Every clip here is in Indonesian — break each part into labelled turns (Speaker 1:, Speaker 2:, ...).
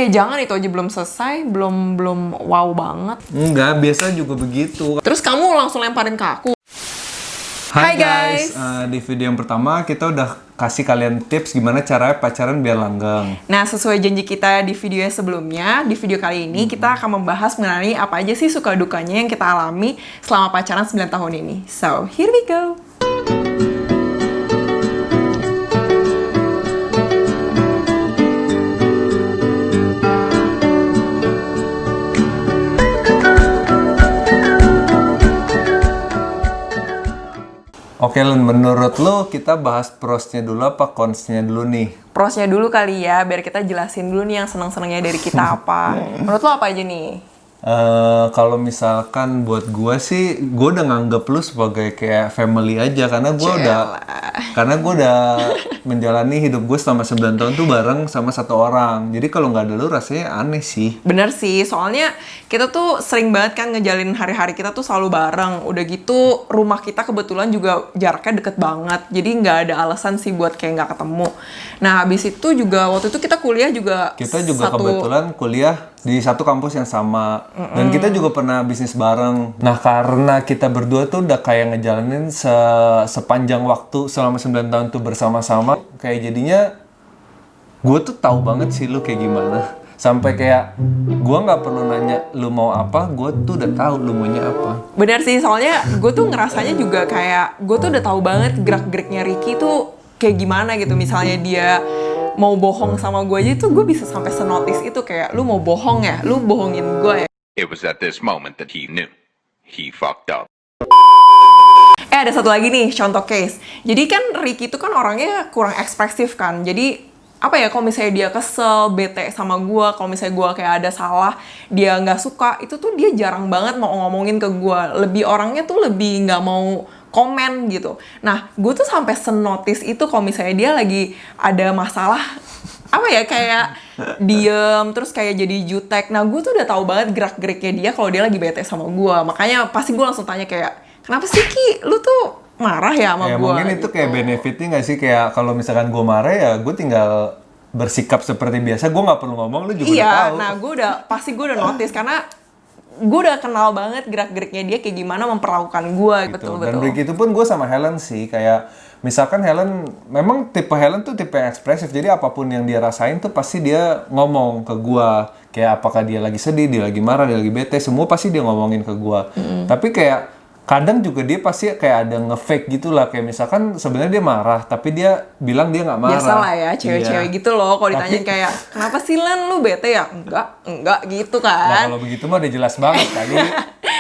Speaker 1: Jangan, itu aja belum selesai, belum wow banget.
Speaker 2: Enggak, biasa juga begitu.
Speaker 1: Terus kamu langsung lemparin ke aku.
Speaker 2: Hai
Speaker 1: Hai,
Speaker 2: guys, di video yang pertama kita udah kasih kalian tips gimana cara pacaran biar langgeng.
Speaker 1: Nah, sesuai janji kita di video sebelumnya, di video kali ini kita akan membahas mengenai apa aja sih suka dukanya yang kita alami selama pacaran 9 tahun ini. So, here we go!
Speaker 2: Oke Len, menurut lo kita bahas prosnya dulu apa consnya dulu nih?
Speaker 1: Prosnya dulu kali ya, biar kita jelasin dulu nih yang seneng-senengnya dari kita apa. Menurut lo apa aja nih?
Speaker 2: Kalau misalkan buat gue sih, gue udah nganggep lu sebagai kayak family aja karena gue udah menjalani hidup gue selama 9 tahun tuh bareng sama satu orang. Jadi kalau nggak ada lu rasanya aneh sih.
Speaker 1: Bener sih, soalnya kita tuh sering banget kan ngejalin hari-hari kita tuh selalu bareng. Udah gitu rumah kita kebetulan juga jaraknya deket banget, jadi nggak ada alasan sih buat kayak nggak ketemu. Nah habis itu juga waktu itu kita kuliah juga
Speaker 2: kebetulan kuliah di satu kampus yang sama. Dan kita juga pernah bisnis bareng. Nah karena kita berdua tuh udah kayak ngejalanin sepanjang waktu selama 9 tahun tuh bersama-sama, kayak jadinya gue tuh tahu banget sih lu kayak gimana. Sampai kayak gue nggak perlu nanya lu mau apa, gue tuh udah tahu lu maunya apa.
Speaker 1: Bener sih, soalnya gue tuh ngerasanya juga kayak gue tuh udah tahu banget gerak-geriknya Ricky tuh kayak gimana gitu. Misalnya dia mau bohong sama gue aja tuh gue bisa sampai senotis itu, kayak lu mau bohong ya, lu bohongin gue ya.
Speaker 3: It was at this moment that he knew he fucked up.
Speaker 1: Ada satu lagi nih contoh case. Jadi kan Ricky itu kan orangnya kurang ekspresif kan. Jadi apa ya, kalau misalnya dia kesel, bete sama gue, kalau misalnya gue kayak ada salah, dia nggak suka, itu tuh dia jarang banget mau ngomongin ke gue. Lebih orangnya tuh lebih nggak mau komen gitu. Nah, gue tuh sampai senotis itu kalau misalnya dia lagi ada masalah, apa ya, kayak diem, terus kayak jadi jutek. Nah, gue tuh udah tahu banget gerak-geriknya dia kalau dia lagi bete sama gue. Makanya pasti gue langsung tanya kayak, kenapa sih Ki, lu tuh marah ya sama gue?
Speaker 2: Mungkin itu kayak benefitnya nggak sih, kayak kalau misalkan gue marah ya gue tinggal bersikap seperti biasa, gue nggak perlu ngomong, lu juga udah tahu.
Speaker 1: Iya, nah gue udah notice karena gue udah kenal banget gerak-geriknya dia kayak gimana memperlakukan gue gitu. Betul.
Speaker 2: Dan begitu pun gue sama Helen sih, kayak misalkan Helen, memang tipe Helen tuh tipe yang ekspresif, jadi apapun yang dia rasain tuh pasti dia ngomong ke gue. Kayak apakah dia lagi sedih, dia lagi marah, dia lagi bete, semua pasti dia ngomongin ke gue. Tapi kayak kadang juga dia pasti kayak ada nge-fake gitu lah, kayak misalkan sebenarnya dia marah tapi dia bilang dia nggak marah.
Speaker 1: Biasa lah ya cewek-cewek gitu loh, kalau ditanyain kayak kenapa sih Len lu bete ya, enggak gitu kan.
Speaker 2: Nah kalau begitu mah udah jelas banget tadi.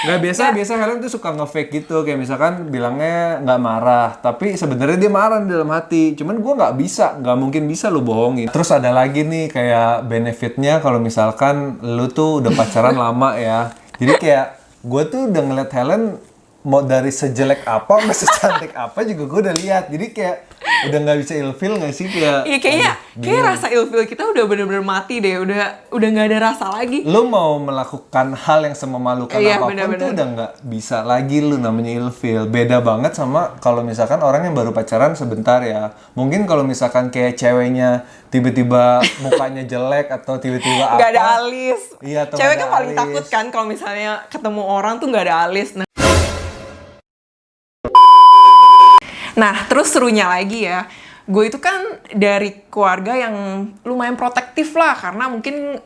Speaker 2: Nggak biasa Helen tuh suka nge-fake gitu, kayak misalkan bilangnya nggak marah tapi sebenarnya dia marah di dalam hati. Cuman gue nggak mungkin bisa lu bohongin. Terus ada lagi nih kayak benefitnya kalau misalkan lu tuh udah pacaran lama ya, jadi kayak gue tuh udah ngeliat Helen mau dari sejelek apa, mau secantik apa juga gue udah lihat. Jadi kayak udah nggak bisa ilfil nggak sih, kayak?
Speaker 1: Iya kayak rasa ilfil kita udah bener-bener mati deh, udah nggak ada rasa lagi.
Speaker 2: Lu mau melakukan hal yang sememalukan apapun tuh udah nggak bisa lagi, lu namanya ilfil. Beda banget sama kalau misalkan orang yang baru pacaran sebentar ya. Mungkin kalau misalkan kayak ceweknya tiba-tiba mukanya jelek atau tiba-tiba
Speaker 1: nggak ada alis.
Speaker 2: Iya,
Speaker 1: cewek kan paling takut kan kalau misalnya ketemu orang tuh nggak ada alis. Nah, terus serunya lagi ya, gue itu kan dari keluarga yang lumayan protektif lah, karena mungkin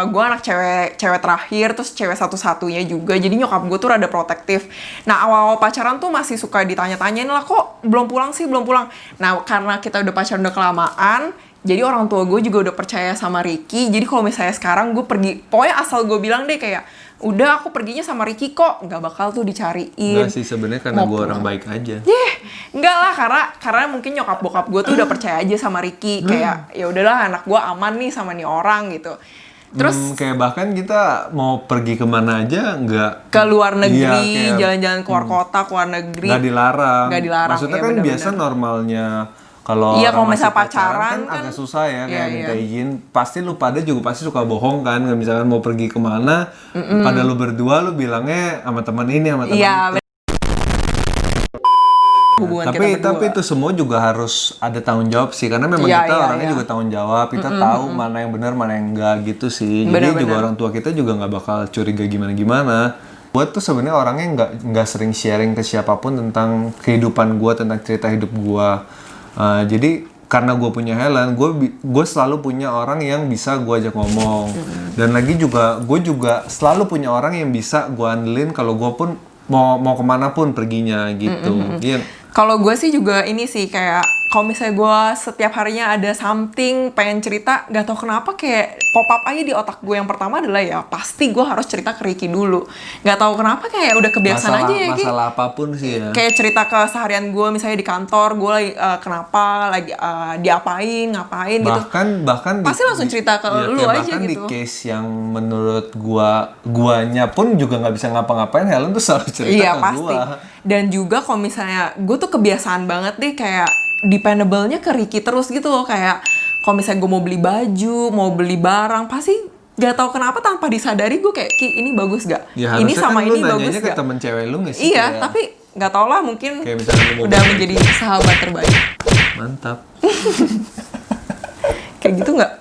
Speaker 1: gue anak cewek terakhir, terus cewek satu-satunya juga, jadi nyokap gue tuh rada protektif. Nah, awal-awal pacaran tuh masih suka ditanya-tanyain lah, kok belum pulang sih, belum pulang. Nah, karena kita udah pacaran udah kelamaan, jadi orang tua gue juga udah percaya sama Ricky. Jadi kalau misalnya sekarang gue pergi, pokoknya asal gue bilang deh kayak, udah aku perginya sama Ricky kok, nggak bakal tuh dicariin.
Speaker 2: Enggak sih, sebenarnya karena gue orang baik aja.
Speaker 1: Enggak lah, karena mungkin nyokap bokap gue tuh udah percaya aja sama Ricky, kayak ya udahlah anak gue aman nih sama nih orang gitu. Terus
Speaker 2: kayak bahkan kita mau pergi kemana aja nggak
Speaker 1: ke luar negeri, jalan-jalan keluar kota, keluar negeri.
Speaker 2: Nggak dilarang.
Speaker 1: ya,
Speaker 2: Maksudnya kan
Speaker 1: bener-bener.
Speaker 2: Biasa normalnya kalau
Speaker 1: misalnya pacaran kan
Speaker 2: agak susah ya, kayak minta izin. Pasti lu pada juga pasti suka bohong kan, misalkan mau pergi kemana, pada lu berdua lu bilangnya sama teman ini sama teman itu.
Speaker 1: hubungan kita berdua.
Speaker 2: Tapi itu semua juga harus ada tanggung jawab sih, karena memang
Speaker 1: Iya,
Speaker 2: kita
Speaker 1: iya,
Speaker 2: orangnya
Speaker 1: iya.
Speaker 2: juga tanggung jawab, kita tahu mana yang benar mana yang enggak gitu sih. Jadi
Speaker 1: Benar-benar.
Speaker 2: juga orang tua kita juga nggak bakal curiga gimana-gimana. Gue tuh sebenarnya orangnya nggak sering sharing ke siapapun tentang kehidupan gue, tentang cerita hidup gue. Jadi karena gue punya Helen, gue selalu punya orang yang bisa gue ajak ngomong. Dan lagi juga gue juga selalu punya orang yang bisa gue andelin kalau gue pun mau kemana pun perginya gitu. Iya.
Speaker 1: Kalau gue sih juga ini sih kayak kalau misalnya gue setiap harinya ada something pengen cerita, gak tau kenapa kayak pop up aja di otak gue. Yang pertama adalah ya pasti gue harus cerita ke Ricky dulu. Gak tau kenapa kayak udah kebiasaan aja ya.
Speaker 2: Masalah apapun sih ya.
Speaker 1: Kayak cerita ke seharian gue misalnya di kantor gue lagi kenapa lagi diapain ngapain gitu.
Speaker 2: Bahkan
Speaker 1: Pasti langsung cerita ke lu
Speaker 2: kayak
Speaker 1: aja
Speaker 2: bahkan
Speaker 1: gitu.
Speaker 2: di case yang menurut guanya pun juga nggak bisa ngapa-ngapain, Helen tuh selalu cerita
Speaker 1: Iya
Speaker 2: ke
Speaker 1: pasti.
Speaker 2: gua.
Speaker 1: Dan juga kalau misalnya gue tuh kebiasaan banget deh kayak dependable-nya ke Ricky terus gitu loh. Kayak kalau misalnya gue mau beli baju, mau beli barang, pasti gak tahu kenapa tanpa disadari gue kayak, Ki ini bagus gak?
Speaker 2: Ya
Speaker 1: Ini
Speaker 2: harusnya
Speaker 1: sama
Speaker 2: kan lu
Speaker 1: ini bagus
Speaker 2: nanyanya ke
Speaker 1: gak?
Speaker 2: temen cewek lu nggak sih?
Speaker 1: Iya,
Speaker 2: Kayak,
Speaker 1: tapi gak tau lah mungkin
Speaker 2: kayak misalnya lu mau
Speaker 1: udah
Speaker 2: beli
Speaker 1: menjadi sahabat terbaik.
Speaker 2: mantap.
Speaker 1: Kayak gitu gak?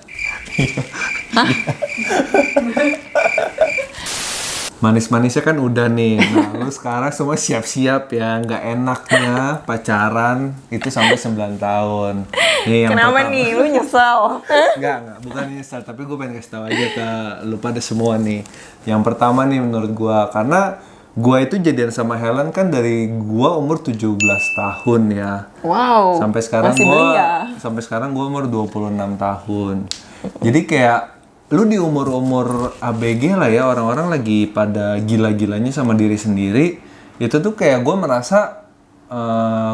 Speaker 2: Manis-manisnya kan udah nih. Nah, lu sekarang semua siap-siap ya. Nggak enaknya pacaran itu sampai 9 tahun. Nih, yang
Speaker 1: Kenapa
Speaker 2: pertama.
Speaker 1: nih? Lu nyesel?
Speaker 2: Enggak, bukan nyesel, tapi gue pengen kasih tahu aja ke lu pada semua nih. Yang pertama nih menurut gue, karena gue itu jadian sama Helen kan dari gue umur 17 tahun ya.
Speaker 1: Wow.
Speaker 2: Sampai sekarang
Speaker 1: masih belia.
Speaker 2: gue umur 26 tahun. Jadi kayak lu di umur-umur ABG lah ya, orang-orang lagi pada gila-gilanya sama diri sendiri. Itu tuh kayak gue merasa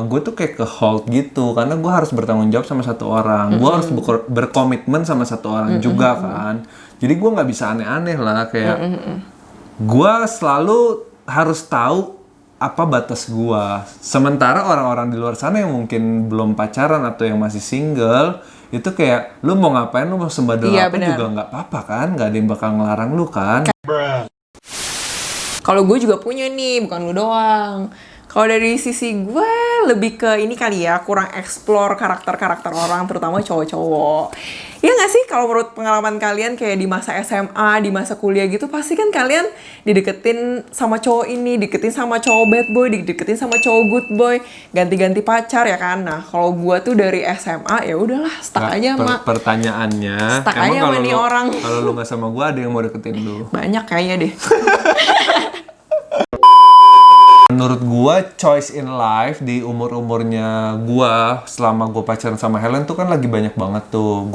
Speaker 2: gue tuh kayak ke hold gitu, karena gue harus bertanggung jawab sama satu orang, gue harus berkomitmen sama satu orang juga kan. Jadi gue nggak bisa aneh-aneh lah, kayak gue selalu harus tahu apa batas gue. Sementara orang-orang di luar sana yang mungkin belum pacaran atau yang masih single, itu kayak lu mau ngapain, lu mau sembadel
Speaker 1: Iya,
Speaker 2: apa
Speaker 1: benar.
Speaker 2: juga nggak apa-apa kan, nggak ada yang bakal ngelarang lu kan.
Speaker 1: Kalau gue juga punya nih, bukan lu doang. Kalau dari sisi gue lebih ke ini kali ya, kurang explore karakter-karakter orang, terutama cowok-cowok. Ya nggak sih, kalau menurut pengalaman kalian kayak di masa SMA, di masa kuliah gitu, pasti kan kalian dideketin sama cowok ini, deketin sama cowok bad boy, dideketin sama cowok good boy, ganti-ganti pacar ya kan. Nah, kalau gue tuh dari SMA ya udahlah, stuck
Speaker 2: Nah,
Speaker 1: aja sama
Speaker 2: pertanyaannya,
Speaker 1: Stuck aja sama nih orang.
Speaker 2: kalau lu nggak sama gue, ada yang mau deketin lu?
Speaker 1: banyak kayaknya deh.
Speaker 2: Menurut gua choice in life di umurnya gua selama gua pacaran sama Helen tuh kan lagi banyak banget tuh.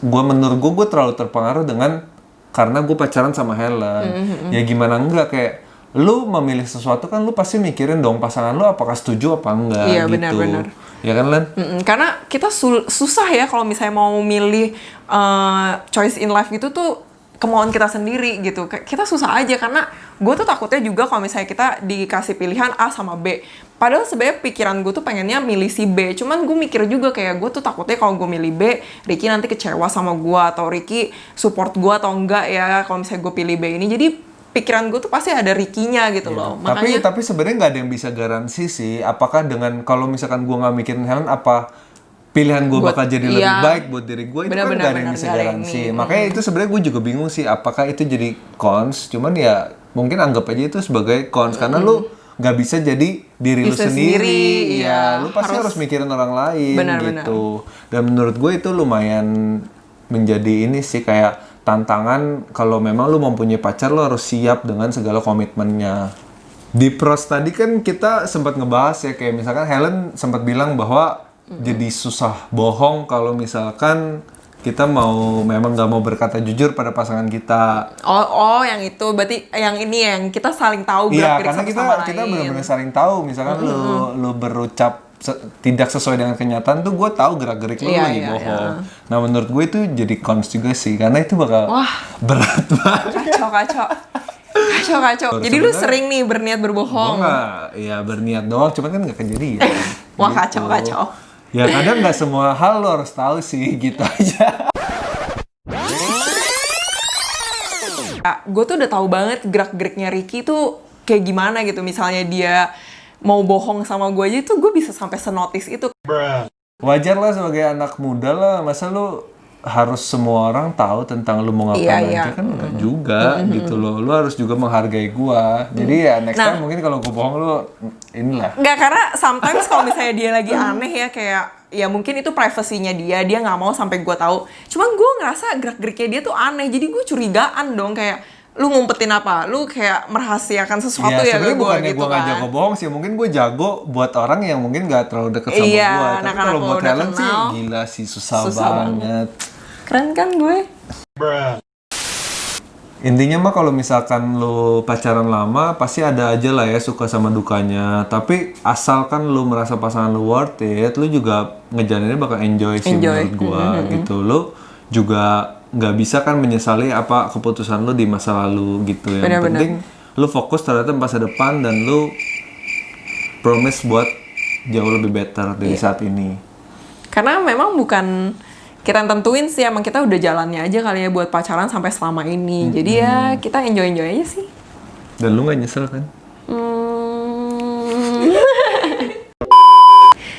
Speaker 2: Menurut gua terlalu terpengaruh dengan karena gua pacaran sama Helen. Ya gimana enggak, kayak lu memilih sesuatu kan lu pasti mikirin dong pasangan lu apakah setuju apa enggak
Speaker 1: Iya,
Speaker 2: gitu.
Speaker 1: benar-benar.
Speaker 2: Ya kan Len?
Speaker 1: Karena kita susah ya kalau misalnya mau milih choice in life gitu tuh kemauan kita sendiri gitu. Kita susah aja karena gue tuh takutnya juga kalau misalnya kita dikasih pilihan A sama B. Padahal sebenarnya pikiran gue tuh pengennya milih si B. Cuman gue mikir juga kayak gue tuh takutnya kalau gue milih B, Ricky nanti kecewa sama gue atau Ricky support gue atau enggak ya kalau misalnya gue pilih B ini. Jadi pikiran gue tuh pasti ada Ricky-nya gitu loh. Makanya
Speaker 2: Tapi sebenarnya nggak ada yang bisa garansi sih. Apakah dengan kalau misalkan gua nggak mikirin Helen, apa pilihan gue
Speaker 1: Buat-
Speaker 2: bakal jadi lebih
Speaker 1: iya.
Speaker 2: baik buat diri gue, itu kan
Speaker 1: Benar-benar,
Speaker 2: gak ada yang bisa
Speaker 1: nggak ada yang
Speaker 2: garansi.
Speaker 1: ini.
Speaker 2: Makanya itu sebenarnya gue juga bingung sih apakah itu jadi cons. Cuman ya mungkin anggap aja itu sebagai cons karena lu nggak bisa jadi diri lu
Speaker 1: Bisa
Speaker 2: sendiri.
Speaker 1: sendiri,
Speaker 2: Ya,
Speaker 1: iya.
Speaker 2: lu pasti harus mikirin orang lain
Speaker 1: Benar-benar.
Speaker 2: gitu. Dan menurut gue itu lumayan menjadi ini sih kayak tantangan kalau memang lu mempunyai pacar, lu harus siap dengan segala komitmennya. Di pros tadi kan kita sempat ngebahas ya, kayak misalkan Helen sempat bilang bahwa jadi susah bohong kalau misalkan kita memang nggak mau berkata jujur pada pasangan kita.
Speaker 1: Oh, yang itu berarti yang ini yang kita saling tahu
Speaker 2: Iya,
Speaker 1: gerak-gerik
Speaker 2: karena
Speaker 1: satu sama
Speaker 2: kita
Speaker 1: lain.
Speaker 2: benar-benar saling tahu. Misalkan lu berucap tidak sesuai dengan kenyataan tuh, gue tahu gerak-gerik lu
Speaker 1: Iya,
Speaker 2: lagi
Speaker 1: iya,
Speaker 2: bohong. Nah, menurut gue itu jadi cons juga sih, karena itu bakal berat banget.
Speaker 1: Kacau. Jadi lu sering nih berniat
Speaker 2: Gue
Speaker 1: berbohong.
Speaker 2: nggak, ya berniat doang, cuman kan nggak kejadian.
Speaker 1: Wah,
Speaker 2: Gitu.
Speaker 1: kacau.
Speaker 2: Ya kadang nggak semua hal lo harus tahu sih, gitu aja.
Speaker 1: Gue tuh udah tahu banget gerak-geriknya Ricky tuh kayak gimana gitu. Misalnya dia mau bohong sama gue aja itu gue bisa sampai senotis itu.
Speaker 2: Wajar lah sebagai anak muda lah, masa lu harus semua orang tahu tentang lu mau ngapain
Speaker 1: Iya,
Speaker 2: aja kan enggak juga gitu loh. Lu harus juga menghargai gua. Jadi ya next time mungkin kalau gua bohong lu inilah.
Speaker 1: Nggak, karena sometimes kalau misalnya dia lagi aneh ya kayak ya mungkin itu privasinya dia nggak mau sampai gue tahu. Cuman gue ngerasa gerak-geriknya dia tuh aneh, jadi gue curigaan dong kayak lu ngumpetin apa? Lu kayak merahasiakan sesuatu ya ke
Speaker 2: sebenarnya
Speaker 1: gue
Speaker 2: bukannya
Speaker 1: gitu
Speaker 2: gua nggak
Speaker 1: kan.
Speaker 2: jago bohong sih, mungkin gue jago buat orang yang mungkin nggak terlalu deket sama
Speaker 1: Iya,
Speaker 2: gua. Tapi
Speaker 1: anak-anak
Speaker 2: kalau
Speaker 1: lo
Speaker 2: buat
Speaker 1: udah
Speaker 2: talent sih
Speaker 1: kenal,
Speaker 2: gila sih susah
Speaker 1: susah
Speaker 2: banget.
Speaker 1: Keren kan gue?
Speaker 2: Intinya mah kalau misalkan lu pacaran lama pasti ada aja lah ya suka sama dukanya. Tapi asalkan lu merasa pasangan lu worth it, lu juga ngejalaninnya bakal enjoy sih menurut gua gitu. Lu juga nggak bisa kan menyesali apa keputusan lu di masa lalu gitu. Yang
Speaker 1: Bener-bener.
Speaker 2: penting lu fokus terhadap masa depan dan lu promise buat jauh lebih better dari saat ini.
Speaker 1: Karena memang bukan kita yang tentuin sih, emang kita udah jalannya aja kali ya buat pacaran sampai selama ini. Jadi ya kita enjoy aja sih.
Speaker 2: Dan lu nggak nyesel kan?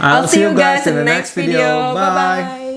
Speaker 1: I'll see you guys in the next video. Bye-bye.